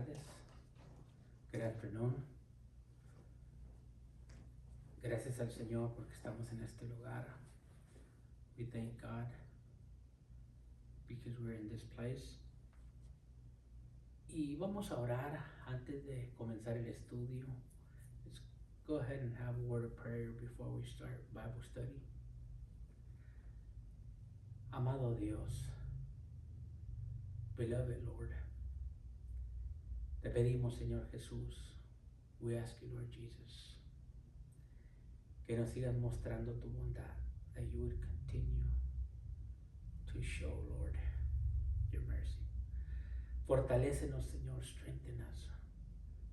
tardes. Good afternoon. Gracias al Señor porque estamos en este lugar. We thank God because we're in this place. Y vamos a orar antes de comenzar el estudio. Let's go ahead and have a word of prayer before we start Bible study. Amado Dios, beloved Lord, te pedimos, Señor Jesús, we ask you, Lord Jesus, que nos sigas mostrando tu bondad, that you would continue to show, Lord, your mercy. Fortalécenos, Señor, strengthen us.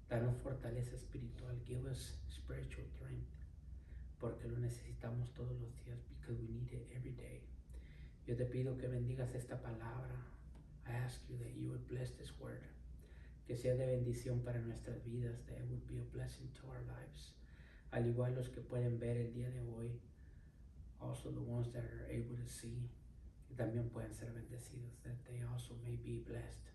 Danos fortaleza espiritual, give us spiritual strength, porque lo necesitamos todos los días, because we need it every day. Yo te pido que bendigas esta palabra. I ask you that you would bless this word, que sea de bendición para nuestras vidas, that it would be a blessing to our lives. Al igual los que pueden ver el día de hoy, also the ones that are able to see, que también pueden ser bendecidos, that they also may be blessed.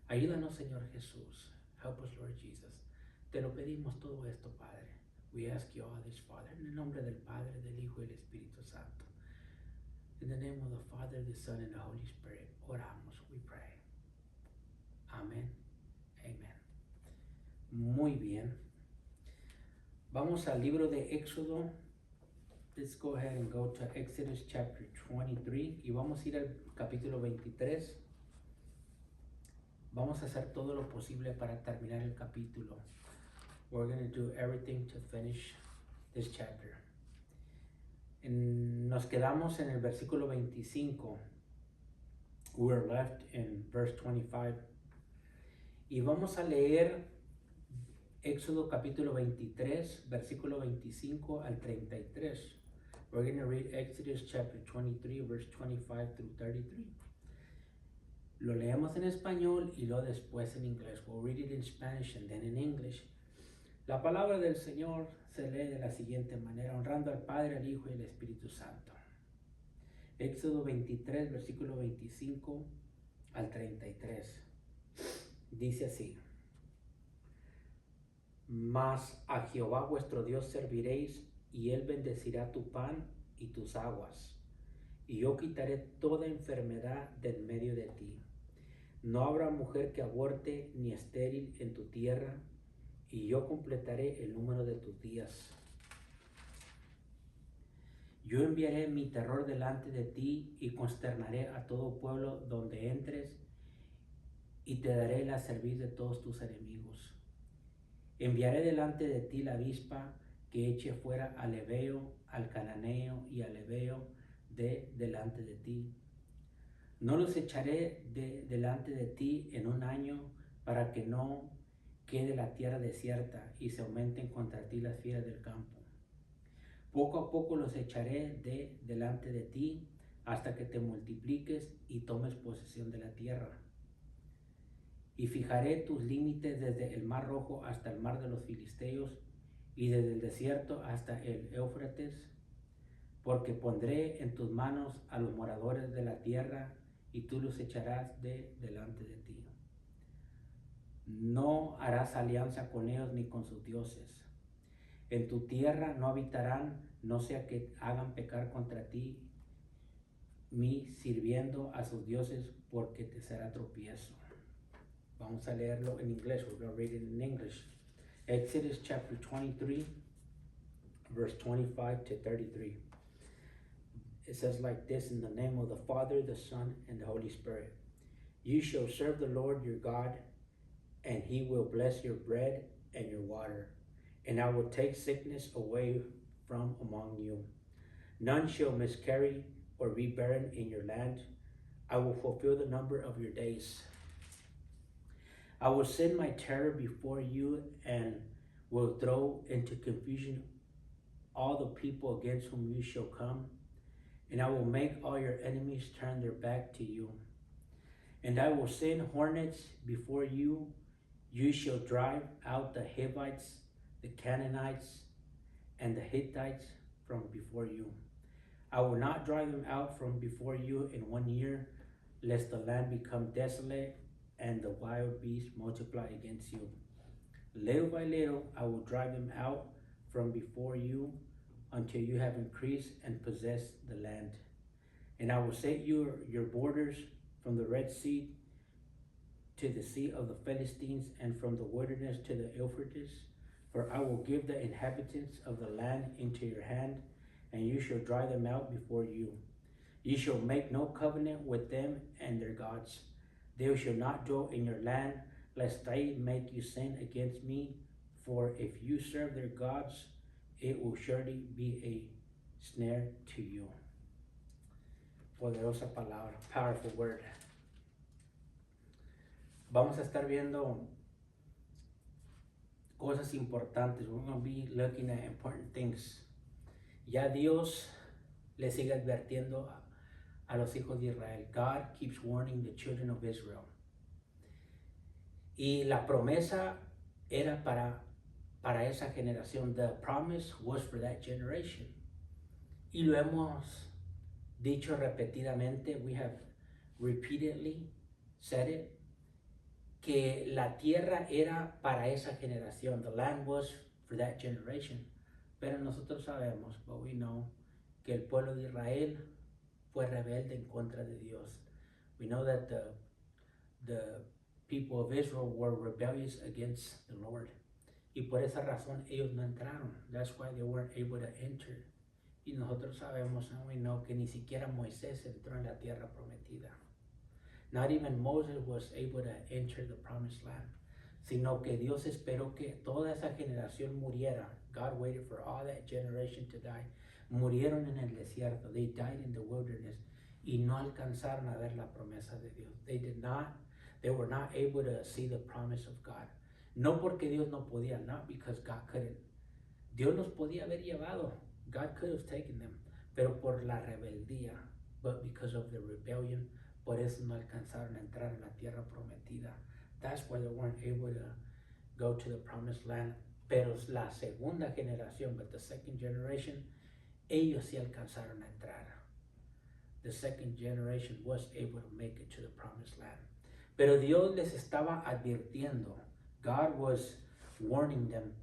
Ayúdanos, Señor Jesús. Help us, Lord Jesus. Te lo pedimos todo esto, Padre. We ask you all this, Father, en el nombre del Padre, del Hijo y del Espíritu Santo. In the name of the Father, the Son, and the Holy Spirit, oramos, we pray. Amén. Amen. Muy bien. Vamos al libro de Éxodo. Let's go ahead and go to Exodus chapter 23 y vamos a ir al capítulo 23. Vamos a hacer todo lo posible para terminar el capítulo. We're going to do everything to finish this chapter. Nos quedamos en el versículo 25. We're left in verse 25. Y vamos a leer Éxodo capítulo 23, versículo 25 al 33. We're going to read Exodus chapter 23, verse 25 through 33. Lo leemos en español y luego después en inglés. We'll read it in Spanish and then in English. La palabra del Señor se lee de la siguiente manera, honrando al Padre, al Hijo y al Espíritu Santo. Éxodo 23, versículo 25 al 33. Dice así: Mas a Jehová vuestro Dios serviréis, y él bendecirá tu pan y tus aguas, y yo quitaré toda enfermedad del medio de ti. No habrá mujer que aborte ni estéril en tu tierra, y yo completaré el número de tus días. Yo enviaré mi terror delante de ti y consternaré a todo pueblo donde entres, y te daré la cerviz de todos tus enemigos. Enviaré delante de ti la avispa que eche fuera al heveo, al cananeo y al heveo de delante de ti. No los echaré delante de ti en un año, para que no quede la tierra desierta y se aumenten contra ti las fieras del campo. Poco a poco los echaré delante de ti, hasta que te multipliques y tomes posesión de la tierra. Y fijaré tus límites desde el mar Rojo hasta el mar de los Filisteos, y desde el desierto hasta el Éufrates, porque pondré en tus manos a los moradores de la tierra, y tú los echarás delante de ti. No harás alianza con ellos ni con sus dioses. En tu tierra no habitarán, no sea que hagan pecar contra ti, sirviendo a sus dioses, porque te será tropiezo. Vamos a leerlo en inglés. We're going to read it in English. Exodus chapter 23, verse 25 to 33. It says like this: in the name of the Father, the Son, and the Holy Spirit. You shall serve the Lord your God, and he will bless your bread and your water. And I will take sickness away from among you. None shall miscarry or be barren in your land. I will fulfill the number of your days. I will send my terror before you and will throw into confusion all the people against whom you shall come. And I will make all your enemies turn their back to you. And I will send hornets before you. You shall drive out the Hivites, the Canaanites, and the Hittites from before you. I will not drive them out from before you in 1 year, lest the land become desolate and the wild beasts multiply against you. Little by little I will drive them out from before you until you have increased and possessed the land. And I will set your borders from the Red Sea to the sea of the Philistines, and from the wilderness to the Euphrates. For I will give the inhabitants of the land into your hand, and you shall drive them out before you. You shall make no covenant with them and their gods. They shall not dwell in your land, lest they make you sin against me. For if you serve their gods, it will surely be a snare to you. Poderosa palabra, powerful word. Vamos a estar viendo cosas importantes. We're going to be looking at important things. Ya Dios le sigue advirtiendo a los hijos de Israel. God keeps warning the children of Israel. Y la promesa era para esa generación. The promise was for that generation. Y lo hemos dicho repetidamente. We have repeatedly said it. Que la tierra era para esa generación. The land was for that generation. Pero nosotros sabemos, but we know, que el pueblo de Israel fue rebelde en contra de Dios. We know that the people of Israel were rebellious against the Lord. Y por esa razón ellos no entraron. That's why they weren't able to enter. Y nosotros sabemos, and we know, que ni siquiera Moisés entró en la tierra prometida. Not even Moses was able to enter the promised land. Sino que Dios esperó que toda esa generación muriera. God waited for all that generation to die. Murieron en el desierto. They died in the wilderness. Y no alcanzaron a ver la promesa de Dios. They were not able to see the promise of God. No porque Dios no podía, not because God couldn't. Dios los podía haber llevado. God could have taken them. Pero por la rebeldía, but because of the rebellion, por eso no alcanzaron a entrar en la tierra prometida. That's why they weren't able to go to the promised land. Pero la segunda generación, but the second generation, ellos sí alcanzaron a entrar. The second generation was able to make it to the promised land. Pero Dios les estaba advirtiendo. God was warning them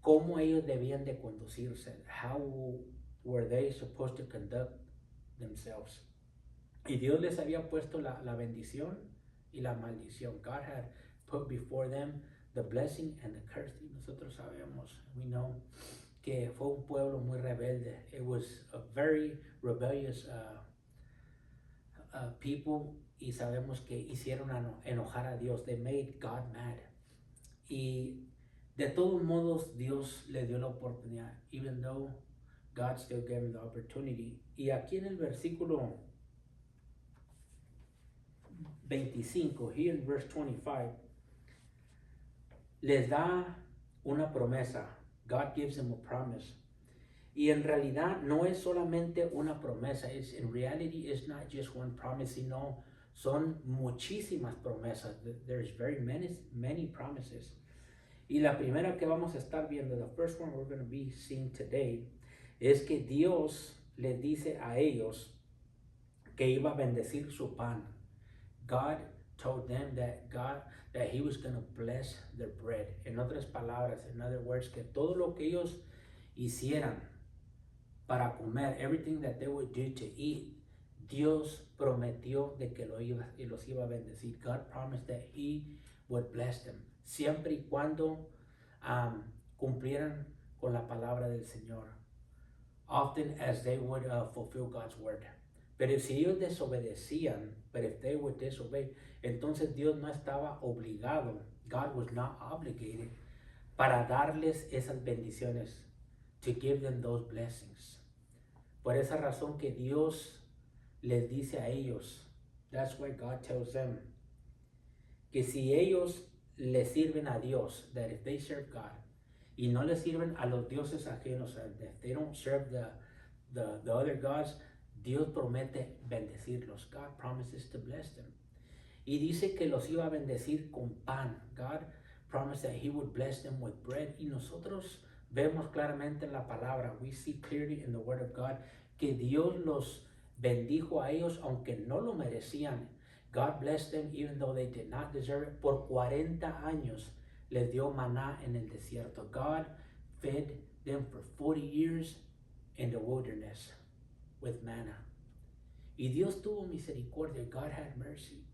cómo ellos debían de conducirse. How were they supposed to conduct themselves? Y Dios les había puesto la bendición y la maldición. God had put before them the blessing and the curse. Y nosotros sabemos, we know, que fue un pueblo muy rebelde. It was a very rebellious people. Y sabemos que hicieron enojar a Dios. They made God mad. Y de todos modos, Dios le dio la oportunidad. Even though God still gave him the opportunity. Y aquí en el versículo 25, here in verse 25, les da una promesa. God gives them a promise. Y en realidad no es solamente una promesa. In reality, it's not just one promise, sino son muchísimas promesas. There's very many promises. Y la primera que vamos a estar viendo, the first one we're going to be seeing today, es que Dios les dice a ellos que iba a bendecir su pan. God told them that he was going to bless their bread. En otras palabras, in other words, que todo lo que ellos hicieran para comer, everything that they would do to eat, Dios prometió de que los iba a bendecir. God promised that he would bless them, siempre y cuando cumplieran con la palabra del Señor. Often as they would fulfill God's word. Pero si ellos desobedecían, but if they would disobey, entonces Dios no estaba obligado, God was not obligated, para darles esas bendiciones, to give them those blessings. Por esa razón que Dios les dice a ellos, that's why God tells them, que si ellos le sirven a Dios, that if they serve God, y no le sirven a los dioses ajenos, if they don't serve the other gods, Dios promete bendecirlos. God promises to bless them. Y dice que los iba a bendecir con pan. God promised that he would bless them with bread. Y nosotros vemos claramente en la palabra, we see clearly in the word of God, que Dios los bendijo a ellos aunque no lo merecían. God blessed them even though they did not deserve it. Por 40 años les dio maná en el desierto. God fed them for 40 years in the wilderness with manna. Y Dios tuvo misericordia. God had mercy.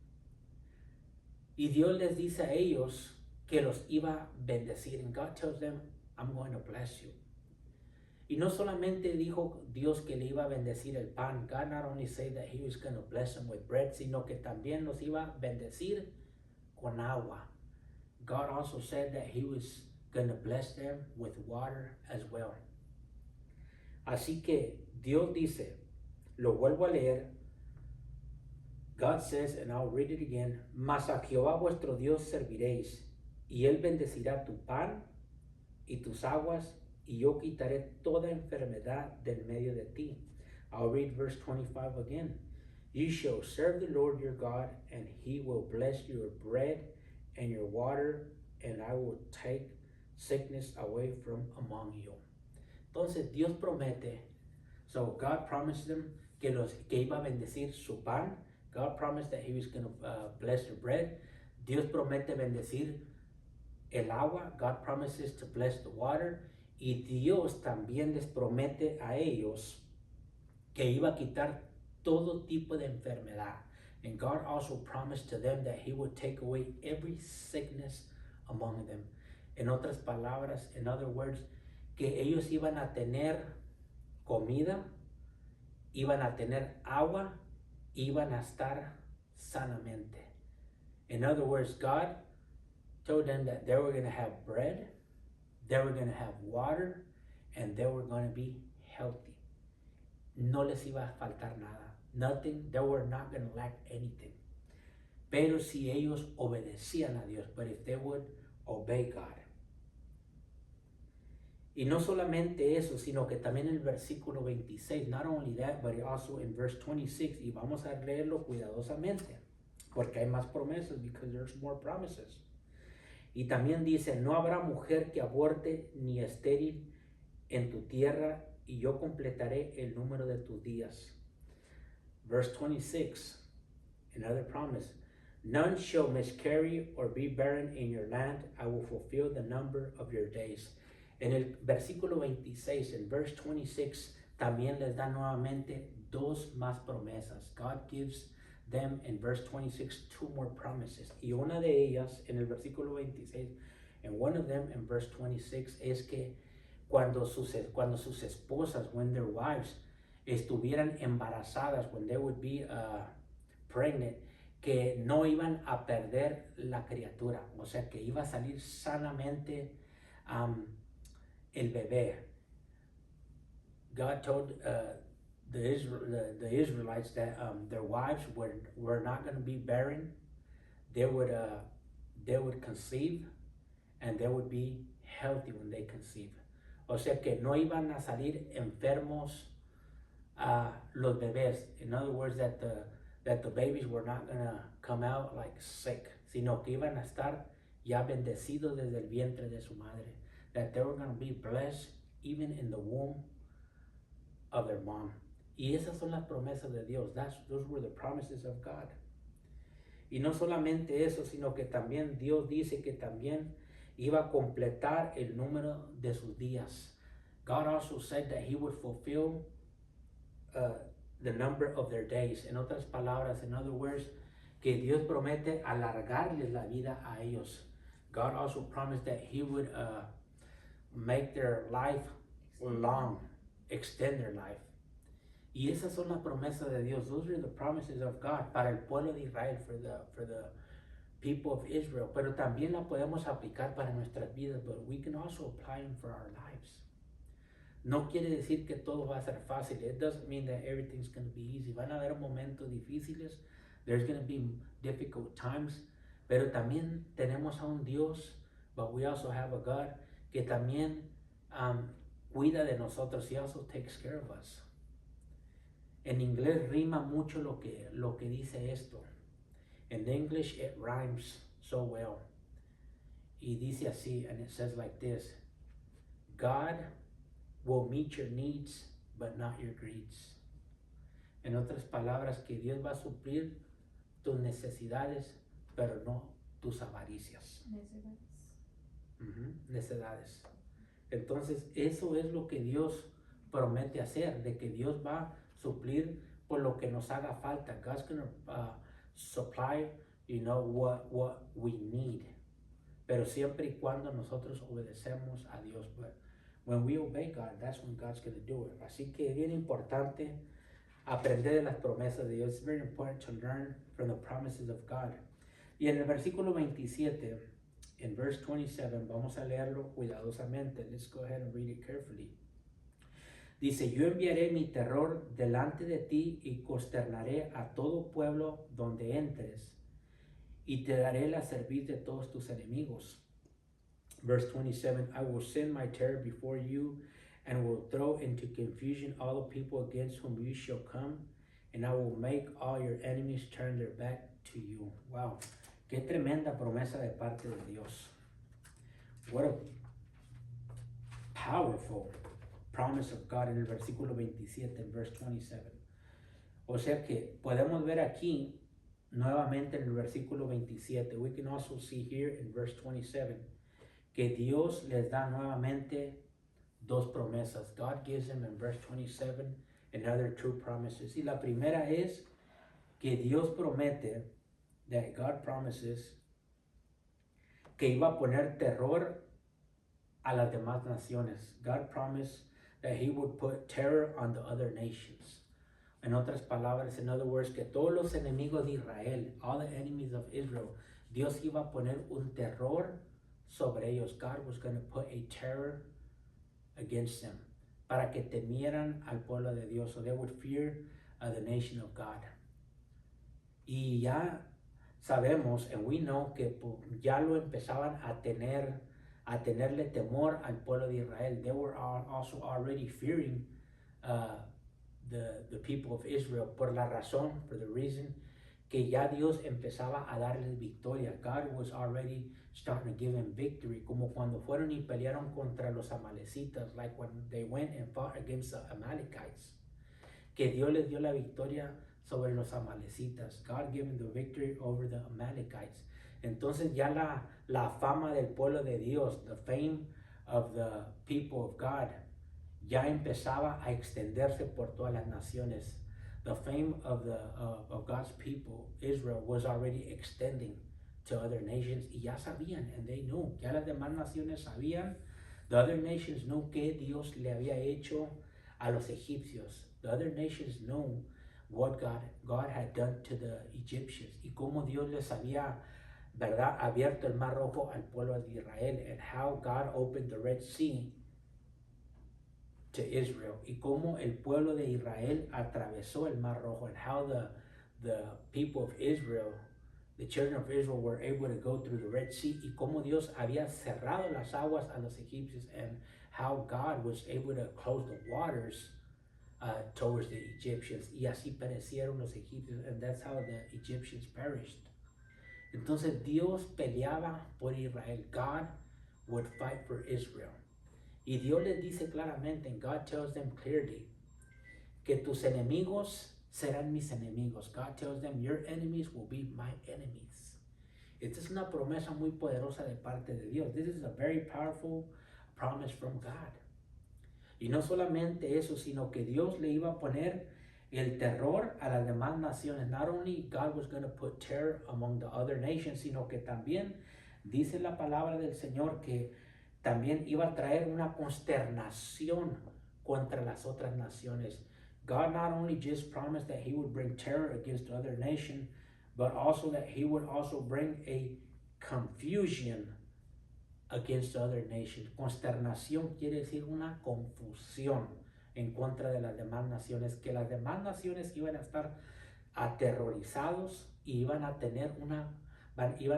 Y Dios les dice a ellos que los iba a bendecir. And God tells them, I'm going to bless you. Y no solamente dijo Dios que le iba a bendecir el pan. God not only said that he was going to bless them with bread, sino que también los iba a bendecir con agua. God also said that he was going to bless them with water as well. Así que Dios dice, lo vuelvo a leer. God says, and I'll read it again, mas a Jehová vuestro Dios serviréis, y él bendecirá tu pan y tus aguas, y yo quitaré toda enfermedad del medio de ti. I'll read verse 25 again. You shall serve the Lord your God, and he will bless your bread and your water, and I will take sickness away from among you. Entonces Dios promete, so God promised them que iba a bendecir su pan. God promised that he was going to bless the bread. Dios promete bendecir el agua. God promises to bless the water. Y Dios también les promete a ellos que iba a quitar todo tipo de enfermedad. And God also promised to them that he would take away every sickness among them. En otras palabras, in other words, que ellos iban a tener comida, iban a tener agua, iban a estar sanamente. In other words, God told them that they were going to have bread, they were going to have water, and they were going to be healthy. No les iba a faltar nada. Nothing. They were not going to lack anything. Pero si ellos obedecían a Dios, but if they would obey God. Y no solamente eso, sino que también en el versículo 26, not only that, but also in verse 26, y vamos a leerlo cuidadosamente, porque hay más promesas, because there's more promises. Y también dice, no habrá mujer que aborte ni estéril en tu tierra, y yo completaré el número de tus días. Verse 26, another promise, none shall miscarry or be barren in your land, I will fulfill the number of your days. En el versículo 26, en verse 26, también les da nuevamente dos más promesas. God gives them in verse 26 two more promises. Y una de ellas en el versículo 26, and one of them in verse 26, es que cuando sus esposas, when their wives, estuvieran embarazadas, when they would be pregnant, que no iban a perder la criatura. O sea, que iba a salir sanamente el bebé. God told the Israelites that their wives were not going to be barren. They would conceive, and they would be healthy when they conceive. O sea que no iban a salir enfermos los bebés. In other words, that the babies were not going to come out like sick, sino que iban a estar ya bendecidos desde el vientre de su madre. That they were going to be blessed even in the womb of their mom. Y esas son las promesas de Dios. Those were the promises of God. Y no solamente eso, sino que también Dios dice que también iba a completar el número de sus días. God also said that he would fulfill the number of their days. En otras palabras, in other words, que Dios promete alargarles la vida a ellos. God also promised that he would make their life long, extend their life. Y esas son las promesas de Dios. Those are the promises of God para el pueblo de Israel, for the people of Israel. Pero también la podemos aplicar para nuestras vidas, but we can also apply them for our lives. No quiere decir que todo va a ser fácil. It doesn't mean that everything's going to be easy. Van a haber momentos difíciles. There's going to be difficult times. Pero también tenemos a un Dios, but we also have a God que también cuida de nosotros. He also takes care of us. En inglés rima mucho lo que dice esto. In English it rhymes so well. Y dice así, and it says like this: God will meet your needs, but not your greeds. En otras palabras, que Dios va a suplir tus necesidades, pero no tus avaricias. Necedades. Entonces, eso es lo que Dios promete hacer, de que Dios va a suplir por lo que nos haga falta. God's going to supply, what we need. Pero siempre y cuando nosotros obedecemos a Dios. But when we obey God, that's when God's going to do it. Así que es bien importante aprender de las promesas de Dios. It's very important to learn from the promises of God. Y en el versículo 27, en verse 27, vamos a leerlo cuidadosamente. Let's go ahead and read it carefully. Dice, yo enviaré mi terror delante de ti y consternaré a todo pueblo donde entres y te daré la cerviz de todos tus enemigos. Verse 27, I will send my terror before you and will throw into confusion all the people against whom you shall come, and I will make all your enemies turn their back to you. Wow, qué tremenda promesa de parte de Dios. What a powerful promise of God en el versículo 27, en verse 27. O sea que podemos ver aquí nuevamente en el versículo 27. We can also see here in verse 27 que Dios les da nuevamente dos promesas. God gives them in verse 27 another two promises. Y la primera es que Dios promete, that God promises, que iba a poner terror a las demás naciones. God promised that he would put terror on the other nations. En otras palabras, in other words, que todos los enemigos de Israel, all the enemies of Israel, Dios iba a poner un terror sobre ellos. God was going to put a terror against them, para que temieran al pueblo de Dios, so they would fear the nation of God. Y ya sabemos, and we know, que ya lo empezaban a tenerle temor al pueblo de Israel. They were also already fearing the people of Israel, for the reason que ya Dios empezaba a darles victoria. God was already starting to give them victory, como cuando fueron y pelearon contra los amalecitas, like when they went and fought against the Amalekites, que Dios les dio la victoria sobre los amalecitas. God gave them the victory over the Amalekites. Entonces ya la fama del pueblo de Dios, the fame of the people of God, ya empezaba a extenderse por todas las naciones. The fame of God's people, Israel, was already extending to other nations. Y ya sabían, and they knew, ya las demás naciones sabían. The other nations knew que Dios le había hecho a los egipcios. The other nations knew what God had done to the Egyptians. Y cómo Dios les había, ¿verdad?, abierto el mar rojo al pueblo de Israel. And how God opened the Red Sea to Israel, y cómo el pueblo de Israel atravesó el mar rojo, and how the people of Israel, the children of Israel, were able to go through the Red Sea, y cómo Dios había cerrado las aguas a los egipcios, and how God was able to close the waters towards the Egyptians, y así perecieron los egipcios, and that's how the Egyptians perished. Entonces Dios peleaba por Israel. God would fight for Israel. Y Dios les dice claramente, and God tells them clearly, que tus enemigos serán mis enemigos. God tells them, your enemies will be my enemies. Esta es una promesa muy poderosa de parte de Dios. This is a very powerful promise from God. Y no solamente eso, sino que Dios le iba a poner el terror a las demás naciones. Not only God was going to put terror among the other nations, sino que también dice la palabra del Señor que también iba a traer una consternación contra las otras naciones. God not only just promised that he would bring terror against the other nation, but also that he would also bring a confusion against the other nations. Consternación quiere decir una confusión en contra de las demás naciones, que las demás naciones iban a estar aterrorizados y iban a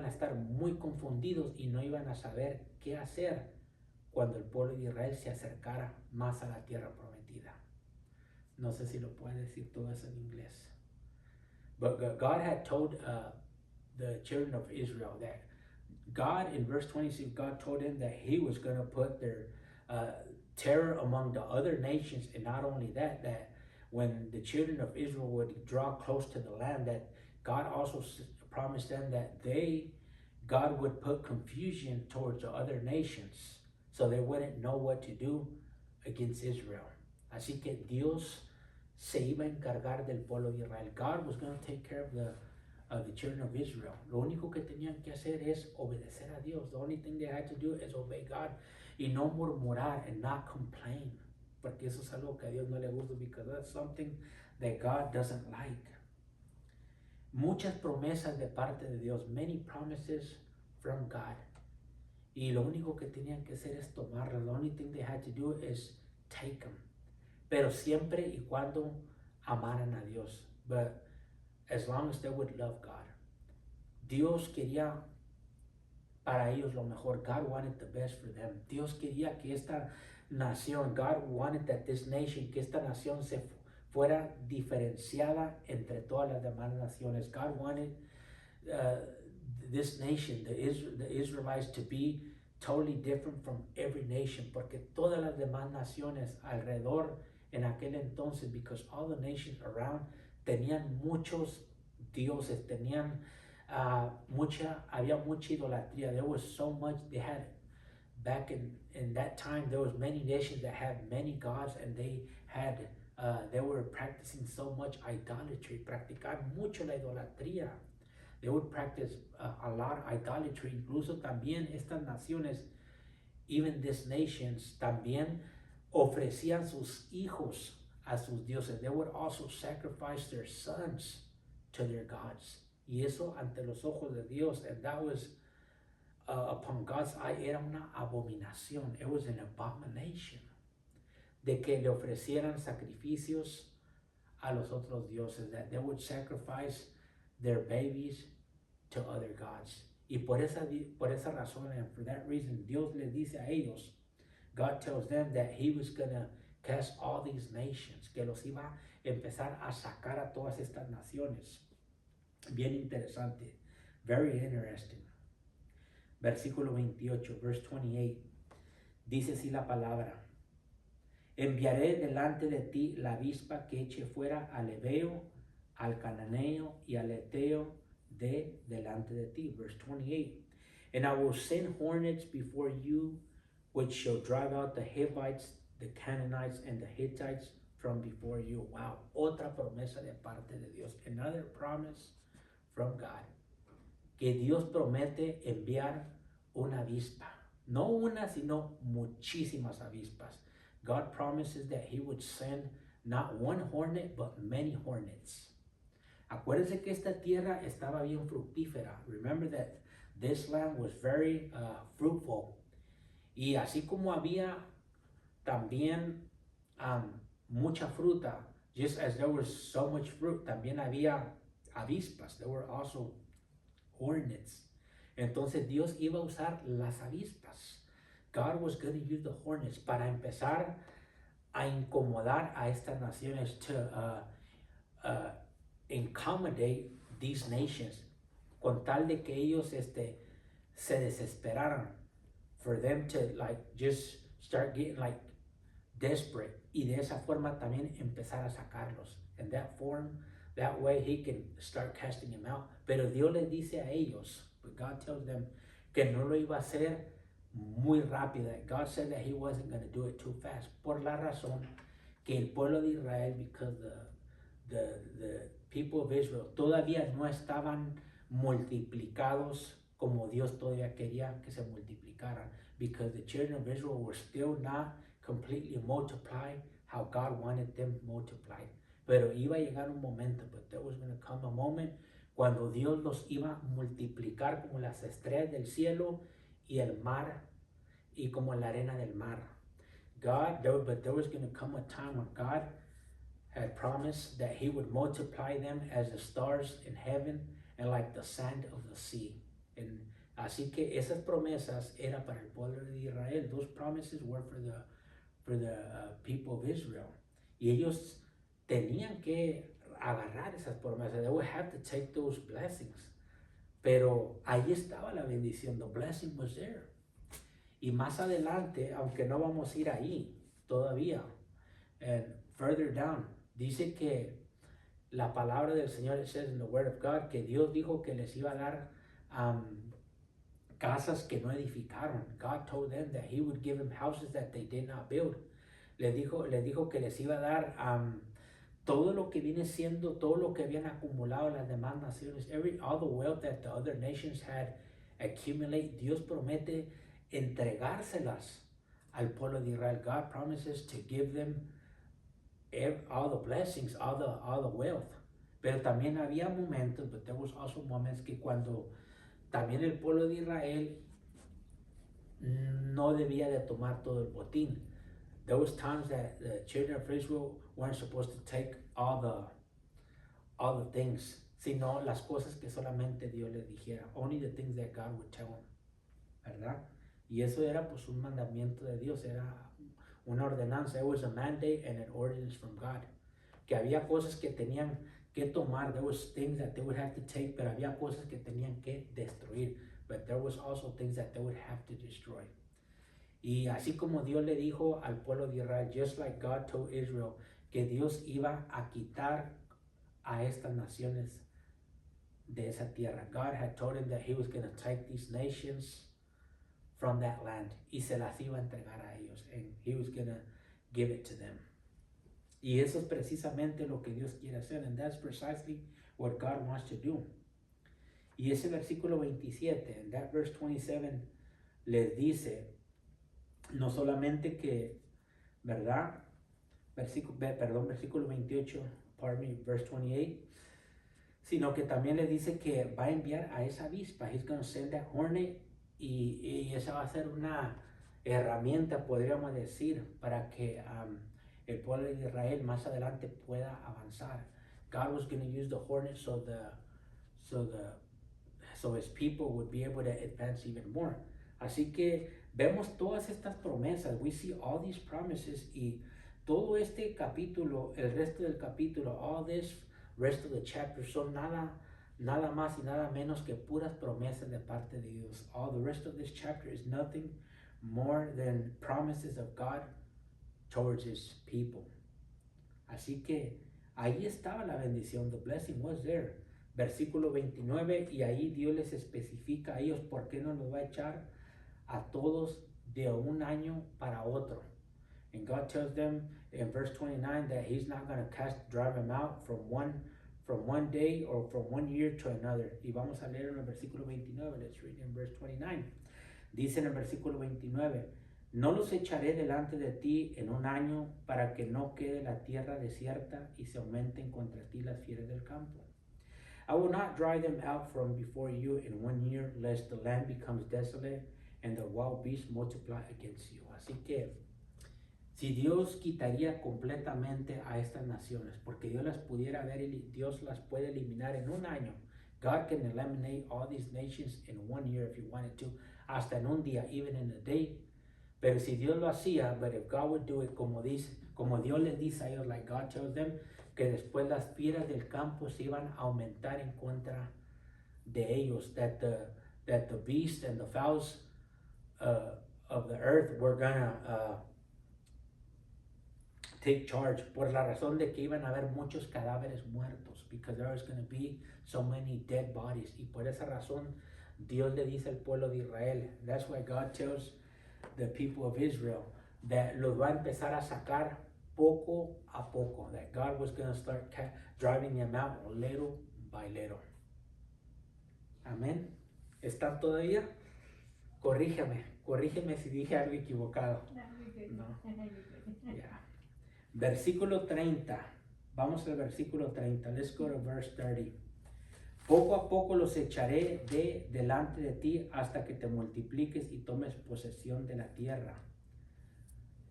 estar muy confundidos y no iban a saber qué hacer cuando el pueblo de Israel se acercara más a la tierra prometida. No sé si lo puede decir todo eso en inglés. But God had told the children of Israel that God, in verse 26, God told them that he was going to put their terror among the other nations, and not only that, that when the children of Israel would draw close to the land, that God also promised them that God would put confusion towards the other nations so they wouldn't know what to do against Israel. Así que Dios se iba a encargar del pueblo de Israel. God was going to take care of the children of Israel. Lo único que tenían que hacer es obedecer a Dios. The only thing they had to do is obey God y no murmurar and not complain. Porque eso es algo que a Dios no le gusta, because that's something that God doesn't like. Muchas promesas de parte de Dios, many promises from God. Y lo único que tenían que hacer es tomarlas. The only thing they had to do is take them. Pero siempre y cuando amaran a Dios. But as long as they would love God. Dios quería para ellos lo mejor. God wanted the best for them. Dios quería que esta nación, God wanted that this nation, que esta nación se fuera diferenciada entre todas las demás naciones. God wanted this nation, the Israelites, to be totally different from every nation, porque todas las demás naciones alrededor en aquel entonces, because all the nations around tenían muchos dioses, tenían había mucha idolatría. There was so much, they had, back in that time, there was many nations that had many gods, and they were practicing so much idolatry, practicaban mucho la idolatría. They would practice a lot of idolatry. Incluso también estas naciones, even these nations, también ofrecían sus hijos a sus dioses. They would also sacrifice their sons to their gods. Y eso ante los ojos de Dios, and that was upon God's eye, era una abominación. It was an abomination. De que le ofrecieran sacrificios a los otros dioses, that they would sacrifice their babies to other gods. Y por esa razón, and for that reason, Dios les dice a ellos, God tells them that he was going to cast all these nations, que los iba a empezar a sacar a todas estas naciones. Bien interesante. Very interesting. Versículo 28, verse 28. Dice así la palabra. Enviaré delante de ti la avispa que eche fuera al Ebeo, al Cananeo y al Eteo de delante de ti. Verse 28. And I will send hornets before you, which shall drive out the Hivites, the Canaanites, and the Hittites from before you. Wow. Otra promesa de parte de Dios. Another promise from God. Que Dios promete enviar una avispa. No una, sino muchísimas avispas. God promises that he would send not one hornet, but many hornets. Acuérdense que esta tierra estaba bien fructífera. Remember that this land was very fruitful. Y así como había también mucha fruta, just as there was so much fruit, también había avispas. There were also hornets. Entonces Dios iba a usar las avispas. God was going to use the hornets para empezar a incomodar a estas naciones, to accommodate these nations, con tal de que ellos se desesperaran, for them to just start getting desperate, y de esa forma también empezar a sacarlos. In that form, that way he can start casting them out. Pero Dios les dice a ellos, but God tells them que no lo iba a hacer muy rápido. God said that he wasn't going to do it too fast. Por la razón que el pueblo de Israel, because the people of Israel todavía no estaban multiplicados como Dios todavía quería que se multiplicaran. Because the children of Israel were still not completely multiplied how God wanted them multiplied. Pero iba a llegar un momento, but there was going to come a moment cuando Dios los iba a multiplicar como las estrellas del cielo y el mar, y como la arena del mar. But there was going to come a time when God had promised that he would multiply them as the stars in heaven and like the sand of the sea. And así que esas promesas era para el pueblo de Israel. Those promises were for the people of Israel. Y ellos tenían que agarrar esas promesas. They would have to take those blessings. Pero ahí estaba la bendición. The blessing was there. Y más adelante, aunque no vamos a ir ahí todavía, and further down, dice que la palabra del Señor, it says in the word of God, que Dios dijo que les iba a dar casas que no edificaron. God told them that he would give them houses that they did not build. Les dijo que les iba a dar todo lo que viene siendo, todo lo que habían acumulado las demás naciones, all the wealth that the other nations had accumulated. Dios promete entregárselas al pueblo de Israel. God promises to give them all the blessings, all the wealth. Pero también había momentos, but there was also moments que cuando también el pueblo de Israel no debía de tomar todo el botín. There was times that the children of Israel weren't supposed to take all the things, sino las cosas que solamente Dios les dijera. Only the things that God would tell them, ¿verdad? Y eso era pues un mandamiento de Dios, era una ordenanza. It was a mandate and an ordinance from God. Que había cosas que tenían que tomar. There was things that they would have to take, pero había cosas que tenían que destruir. But there was also things that they would have to destroy. Y así como Dios le dijo al pueblo de Israel, just like God told Israel, que Dios iba a quitar a estas naciones de esa tierra. God had told him that he was going to take these nations from that land y se las iba a entregar a ellos, and he was going to give it to them. Y eso es precisamente lo que Dios quiere hacer, and that's precisely what God wants to do. Y ese versículo 27, and that verse 27 les dice no solamente que, ¿verdad? Versículo 28, pardon me, verse 28, sino que también le dice que va a enviar a esa avispa. He's going to send that hornet, y esa va a ser una herramienta, podríamos decir, para que el pueblo de Israel más adelante pueda avanzar. God was going to use the hornet so his people would be able to advance even more. Así que vemos todas estas promesas. We see all these promises, y todo este capítulo, el resto del capítulo, all this rest of the chapter, son nada más y nada menos que puras promesas de parte de Dios. All the rest of this chapter is nothing more than promises of God towards his people. Así que ahí estaba la bendición. The blessing was there. Versículo 29, y ahí Dios les especifica a ellos por qué no los va a echar a todos de un año para otro. And God tells them in verse 29 that he's not going to drive them out from one day or from one year to another. Y vamos a leer en el versículo 29. Let's read in verse 29. Dice en el versículo 29, no los echaré delante de ti en un año para que no quede la tierra desierta y se aumenten contra ti las fieras del campo. I will not drive them out from before you in 1 year, lest the land becomes desolate and the wild beasts multiply against you. Así que si Dios quitaría completamente a estas naciones, porque Dios las pudiera ver y Dios las puede eliminar en un año. God can eliminate all these nations in 1 year if he wanted to, hasta en un día, even in a day. Pero si Dios lo hacía, but if God would do it como Dios les dice a ellos, like God tells them, que después las fieras del campo se iban a aumentar en contra de ellos, that the beasts and the fowls of the earth were gonna take charge, por la razón de que iban a haber muchos cadáveres muertos, because there was going to be so many dead bodies. Y por esa razón Dios le dice al pueblo de Israel, that's why God tells the people of Israel that los va a empezar a sacar poco a poco, that God was going to start driving them out little by little. Amén. ¿Están todavía? Corrígeme si dije algo equivocado. No. Yeah. Versículo 30. Vamos al versículo 30. Let's go to verse 30. Poco a poco los echaré delante de ti hasta que te multipliques y tomes posesión de la tierra.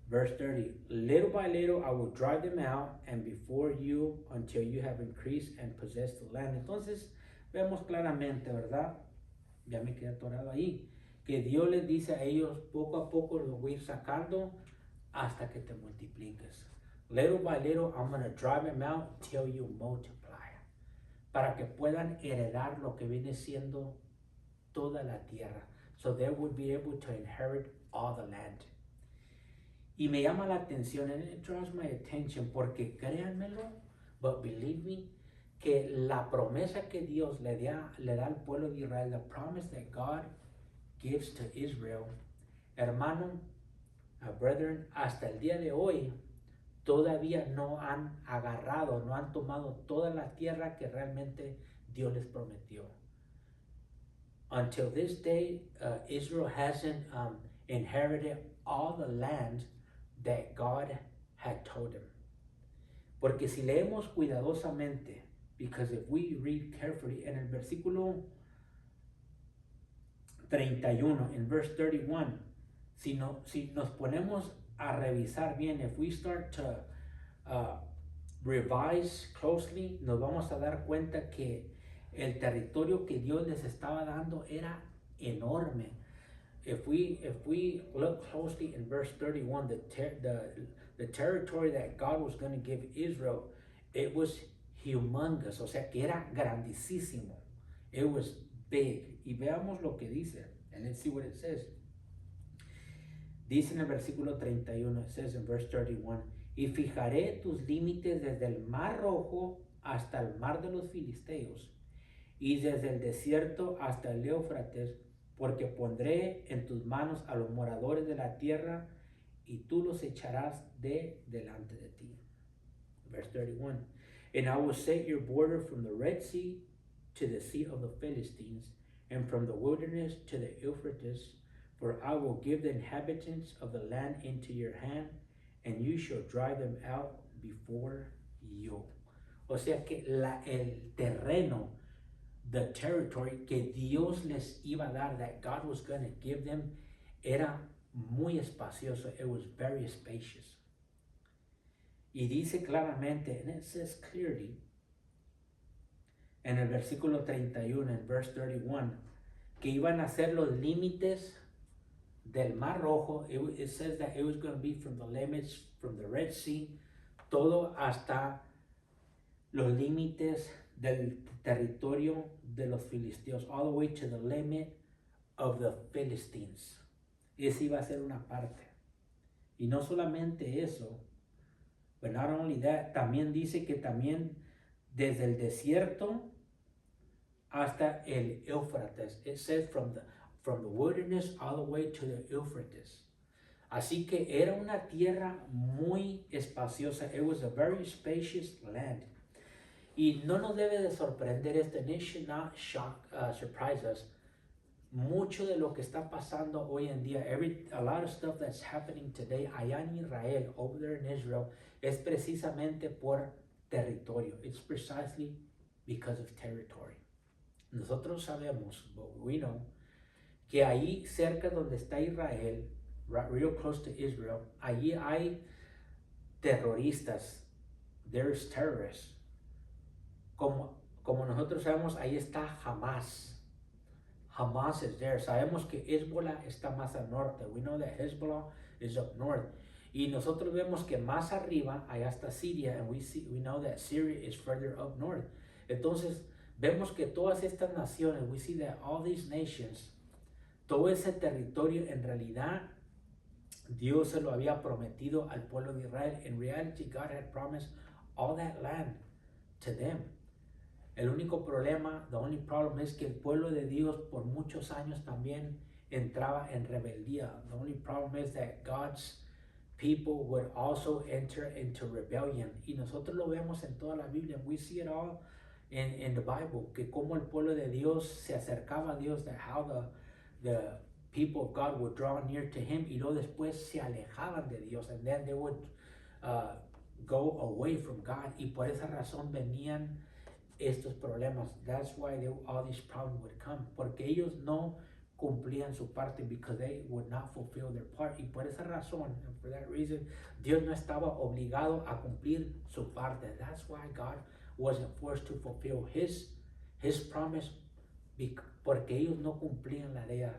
Verse 30. Little by little I will drive them out and before you until you have increased and possessed the land. Entonces vemos claramente, ¿verdad? Ya me quedé atorado ahí. Que Dios les dice a ellos, poco a poco los voy a ir sacando hasta que te multipliques. Little by little, I'm going to drive them out till you multiply. Para que puedan heredar lo que viene siendo toda la tierra. So they would be able to inherit all the land. Y me llama la atención, and it draws my attention, porque créanmelo, but believe me, que la promesa que Dios le da al pueblo de Israel, the promise that God gives to Israel, hermano, brethren, hasta el día de hoy, todavía no han agarrado, no han tomado toda la tierra que realmente Dios les prometió. Until this day, Israel hasn't inherited all the land that God had told them. Porque si leemos cuidadosamente, because if we read carefully, en el versículo 31, in verse 31, si nos ponemos a revisar bien, if we start to revise closely, nos vamos a dar cuenta que el territorio que Dios les estaba dando era enorme. If we look closely in verse 31, the territory that God was going to give Israel, it was humongous, o sea que era grandísimo. It was big. Y veamos lo que dice. And let's see what it says. Dice en el versículo 31, it says in verse 31, y fijaré tus límites desde el mar rojo hasta el mar de los filisteos, y desde el desierto hasta el Éufrates, porque pondré en tus manos a los moradores de la tierra, y tú los echarás delante de ti. Verse 31, and I will set your border from the Red Sea to the sea of the Philistines, and from the wilderness to the Euphrates, for I will give the inhabitants of the land into your hand, and you shall drive them out before you. O sea que el terreno, the territory que Dios les iba a dar, that God was going to give them, era muy espacioso. It was very spacious. Y dice claramente, and it says clearly, en el versículo 31, en verse 31, que iban a ser los límites del Mar Rojo. It says that it was going to be from the limits, from the Red Sea, todo hasta los límites del territorio de los filisteos, all the way to the limit of the Philistines. Esa iba a ser una parte. Y no solamente eso, but not only that, también dice que también desde el desierto hasta el Éufrates. It says from the wilderness all the way to the Euphrates. Así que era una tierra muy espaciosa. It was a very spacious land. Y no nos debe de sorprender esto, and it should not surprise us. Mucho de lo que está pasando hoy en día, a lot of stuff that's happening today allá en Israel, over there in Israel, es precisamente por territorio. It's precisely because of territory. Nosotros sabemos, but we know, que ahí cerca donde está Israel, real close to Israel, allí hay terroristas. There's terrorists. Como nosotros sabemos, ahí está Hamas. Hamas is there. Sabemos que Hezbollah está más al norte. We know that Hezbollah is up north. Y nosotros vemos que más arriba, allá está Siria, and we know that Syria is further up north. Entonces, vemos que todas estas naciones, we see that all these nations, todo ese territorio en realidad, Dios se lo había prometido al pueblo de Israel. In reality, God had promised all that land to them. El único problema, the only problem, es que el pueblo de Dios por muchos años también entraba en rebeldía. The only problem is that God's people would also enter into rebellion. Y nosotros lo vemos en toda la Biblia. We see it all in the Bible, que como el pueblo de Dios se acercaba a Dios, that how the people of God would draw near to him, y luego después se alejaban de Dios, and then they would go away from God. Y por esa razón venían estos problemas. That's why all these problems would come, porque ellos no cumplían su parte, because they would not fulfill their part. Y por esa razón, and for that reason, Dios no estaba obligado a cumplir su parte. That's why God wasn't forced to fulfill his promise, porque ellos no cumplían la de ella,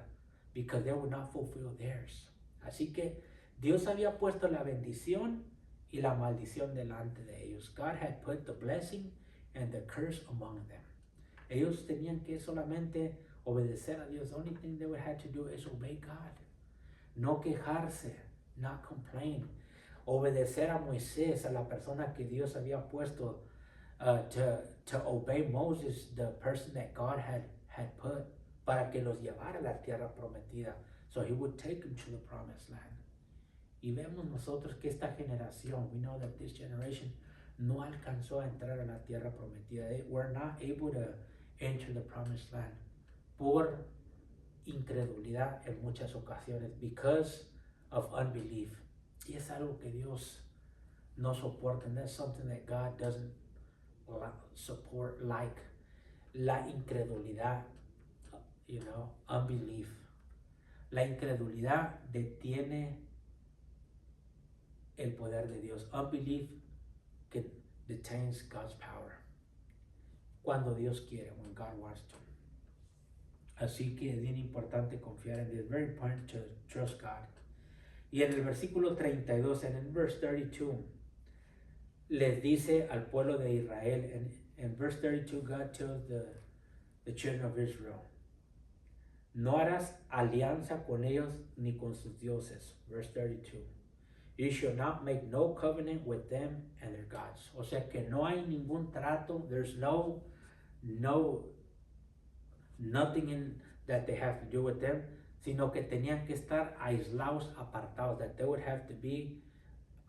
because they would not fulfill theirs. Así que Dios había puesto la bendición y la maldición delante de ellos. God had put the blessing and the curse among them. Ellos tenían que solamente obedecer a Dios. The only thing they would have to do is obey God. No quejarse, not complain. Obedecer a Moisés, a la persona que Dios había puesto to obey Moses, the person that God had put, para que los llevara a la tierra prometida, so he would take them to the promised land. Y vemos nosotros que esta generación, we know that this generation no alcanzó a entrar a la tierra prometida. They were not able to enter the promised land por incredulidad en muchas ocasiones, because of unbelief. Y es algo que Dios no soporta, and that's something that God doesn't support, like la incredulidad, unbelief. La incredulidad detiene el poder de Dios. Unbelief detains God's power. Cuando Dios quiere, when God wants to. Así que es bien importante confiar en Dios. Very important to trust God. Y en el versículo 32, and in verse 32, les dice al pueblo de Israel, and in verse 32, God tells the children of Israel, no harás alianza con ellos ni con sus dioses. Verse 32. You shall not make no covenant with them and their gods. O sea que no hay ningún trato. There's nothing in that they have to do with them, sino que tenían que estar aislados, apartados, that they would have to be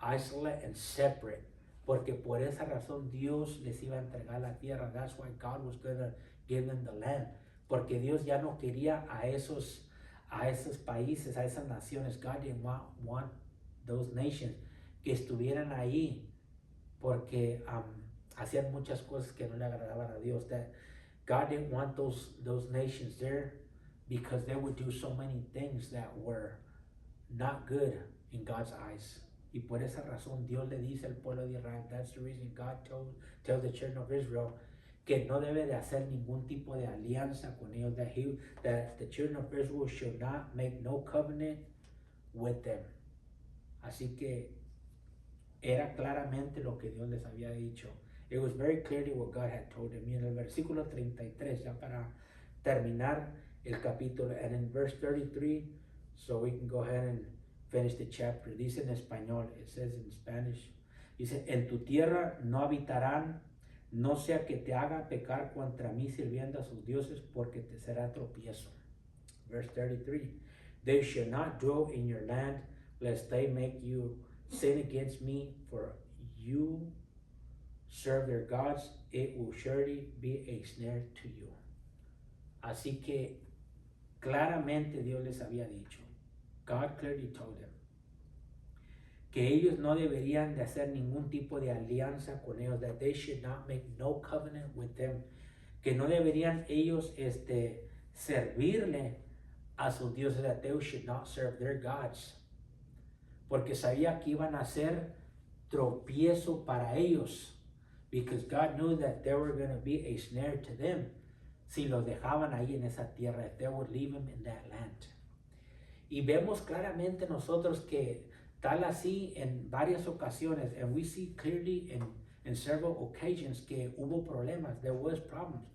isolate and separate, porque por esa razón Dios les iba a entregar la tierra. That's why God was going to give them the land, porque Dios ya no quería a esos países, a esas naciones. God didn't want those nations que estuvieran ahí, porque hacían muchas cosas que no le agradaban a Dios. That God didn't want those nations there because they would do so many things that were not good in God's eyes. Y por esa razón Dios le dice al pueblo de Israel, that's the reason God tells the children of Israel que no debe de hacer ningún tipo de alianza con ellos, that the children of Israel should not make no covenant with them. Así que era claramente lo que Dios les había dicho. It was very clearly what God had told them. Y en el versículo 33, ya para terminar el capítulo, and in verse 33, so we can go ahead and finish the chapter. Dice en español, it says in Spanish, dice, en tu tierra no habitarán, no sea que te haga pecar contra mí sirviendo a sus dioses, porque te será tropiezo. Verse 33, they shall not dwell in your land, lest they make you sin against me, for you serve their gods, it will surely be a snare to you. Así que claramente Dios les había dicho, God clearly told them, que ellos no deberían de hacer ningún tipo de alianza con ellos, that they should not make no covenant with them, que no deberían ellos servirle a sus dioses, that they should not serve their gods, porque sabía que iban a ser tropiezo para ellos, because God knew that they were going to be a snare to them si los dejaban ahí en esa tierra, if they would leave them in that land. Y vemos claramente nosotros que tal así en varias ocasiones, and we see clearly in several occasions que hubo problemas, there was problems,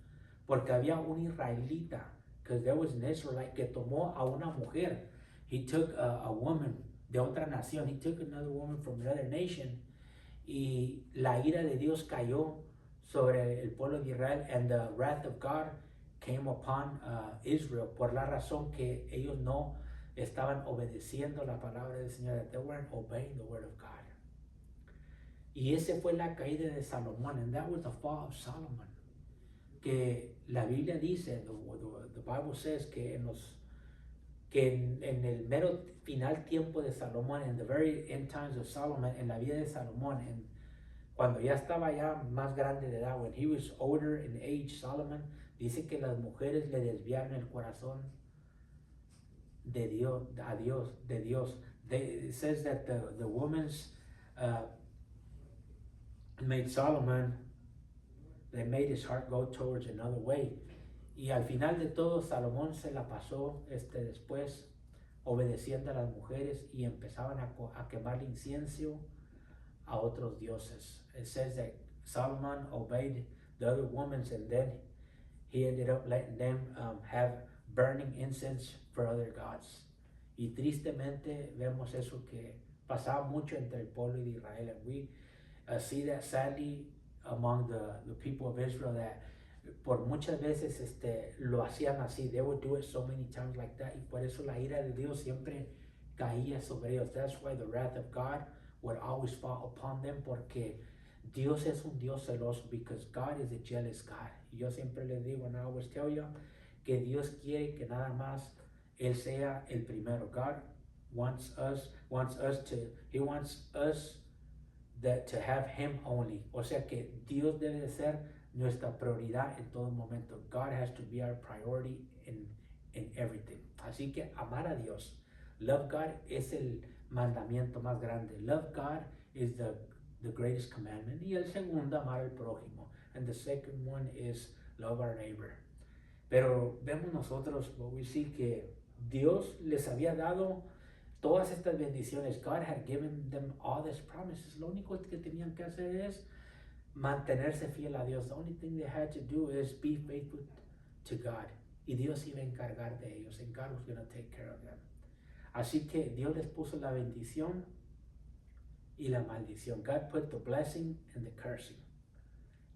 porque había un israelita, because there was an Israelite que tomó a una mujer. He took a woman de otra nación, he took another woman from another nation, y la ira de Dios cayó sobre el pueblo de Israel, and the wrath of God came upon Israel, por la razón que ellos no estaban obedeciendo la palabra del Señor, that they weren't obeying the word of God. Y esa fue la caída de Salomón, and that was the fall of Solomon. Que la Biblia dice, the Bible says, que en el mero final tiempo de Salomón, in the very end times of Solomon, en la vida de Salomón, cuando ya estaba ya más grande de edad, when he was older in age, Solomon, dice que las mujeres le desviaron el corazón de Dios, de Dios. It says that the women's made Solomon, they made his heart go towards another way. Y al final de todo, Salomón se la pasó después obedeciendo a las mujeres y empezaban a quemar incienso a otros dioses. It says that Solomon obeyed the other women, and then he ended up letting them have burning incense for other gods. Y tristemente vemos eso que pasaba mucho entre el pueblo de Israel. And we see that sadly among the people of Israel that por muchas veces lo hacían así. They would do it so many times like that. Y por eso la ira de Dios siempre caía sobre ellos. That's why the wrath of God would always fall upon them, porque Dios es un Dios celoso, because God is a jealous God. Y yo siempre les digo, and I always tell you, que Dios quiere que nada más Él sea el primero. God wants us to have Him only. O sea que Dios debe de ser nuestra prioridad en todo momento. God has to be our priority in everything. Así que amar a Dios, love God, es el mandamiento más grande. Love God is the greatest commandment. Y el segundo, amar al prójimo. And the second one is love our neighbor. Pero vemos nosotros, we see que Dios les había dado todas estas bendiciones. God had given them all these promises. Lo único que tenían que hacer es mantenerse fiel a Dios. The only thing they had to do is be faithful to God. Y Dios iba a encargar de ellos. And God was going to take care of them. Así que Dios les puso la bendición y la maldición. God put the blessing and the cursing.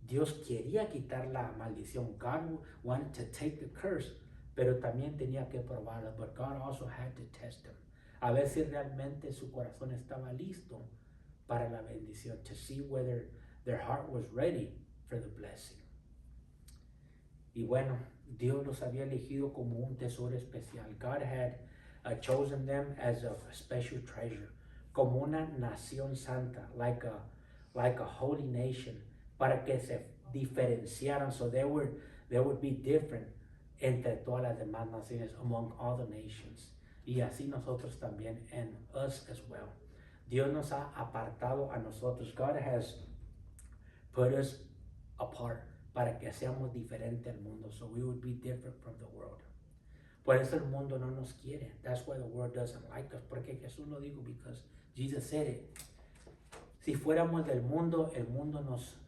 Dios quería quitar la maldición. God wanted to take the curse, pero también tenía que probarla. But God also had to test them. A ver si realmente su corazón estaba listo para la bendición. To see whether their heart was ready for the blessing. Y bueno, Dios los había elegido como un tesoro especial. God had chosen them as a special treasure. Como una nación santa, like a holy nation, para que se diferenciaran, so they would be different entre todas las demás naciones, among all the nations. Y así nosotros también, and us as well. Dios nos ha apartado a nosotros. God has put us apart para que seamos diferentes al mundo, so we would be different from the world. Por eso el mundo no nos quiere. That's why the world doesn't like us, porque Jesús lo dijo, because Jesus said it. Si fuéramos del mundo, el mundo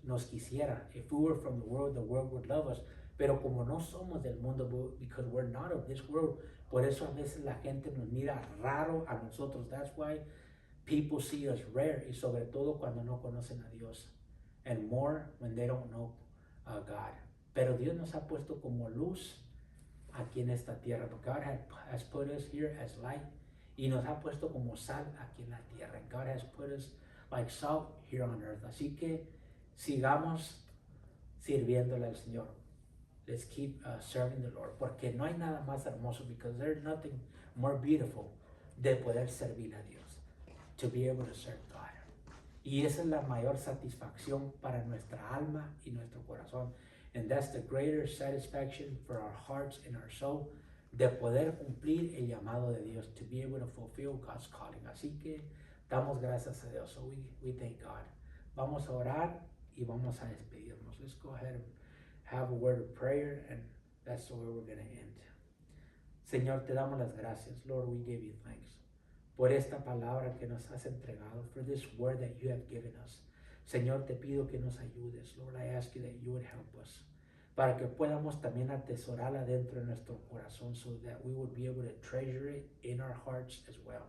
nos quisiera. If we were from the world would love us. Pero como no somos del mundo, because we're not of this world, por eso a veces la gente nos mira raro a nosotros. That's why people see us rare, y sobre todo cuando no conocen a Dios. And more when they don't know God. Pero Dios nos ha puesto como luz aquí en esta tierra. God has put us here as light, y nos ha puesto como sal aquí en la tierra. And God has put us like salt here on earth. Así que sigamos sirviéndole al Señor. Let's keep serving the Lord, porque no hay nada más hermoso, because there's nothing more beautiful de poder servir a Dios, to be able to serve God. Y esa es la mayor satisfacción para nuestra alma y nuestro corazón. And that's the greater satisfaction for our hearts and our soul, de poder cumplir el llamado de Dios, to be able to fulfill God's calling. Así que damos gracias a Dios. So we thank God. Vamos a orar y vamos a despedirnos. Let's go ahead and have a word of prayer, and that's where we're going to end. Señor, te damos las gracias. Lord, we give you thanks por esta palabra que nos has entregado, for this word that you have given us. Señor, te pido que nos ayudes. Lord, I ask you that you would help us, para que podamos también atesorarla dentro de nuestro corazón, so that we would be able to treasure it in our hearts as well.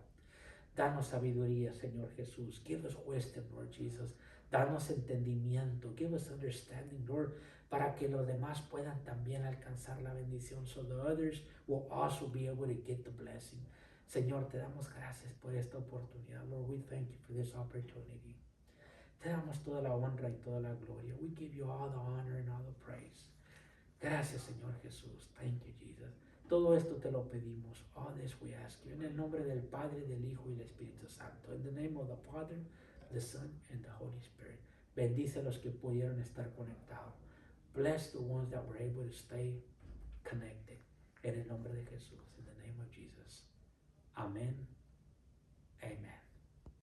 Danos sabiduría, Señor Jesús. Give us wisdom, Lord Jesus. Danos entendimiento. Give us understanding, Lord, para que los demás puedan también alcanzar la bendición, so the others will also be able to get the blessing. Señor, te damos gracias por esta oportunidad. Lord, we thank you for this opportunity. Te damos toda la honra y toda la gloria. We give you all the honor and all the praise. Gracias, Señor Jesús. Thank you, Jesus. Todo esto te lo pedimos. All this we ask you. En el nombre del Padre, del Hijo y del Espíritu Santo. In the name of the Father, the Son, and the Holy Spirit. Bendice a los que pudieron estar conectados. Bless the ones that were able to stay connected. En el nombre de Jesús. In the name of Jesus. Amen. Amen.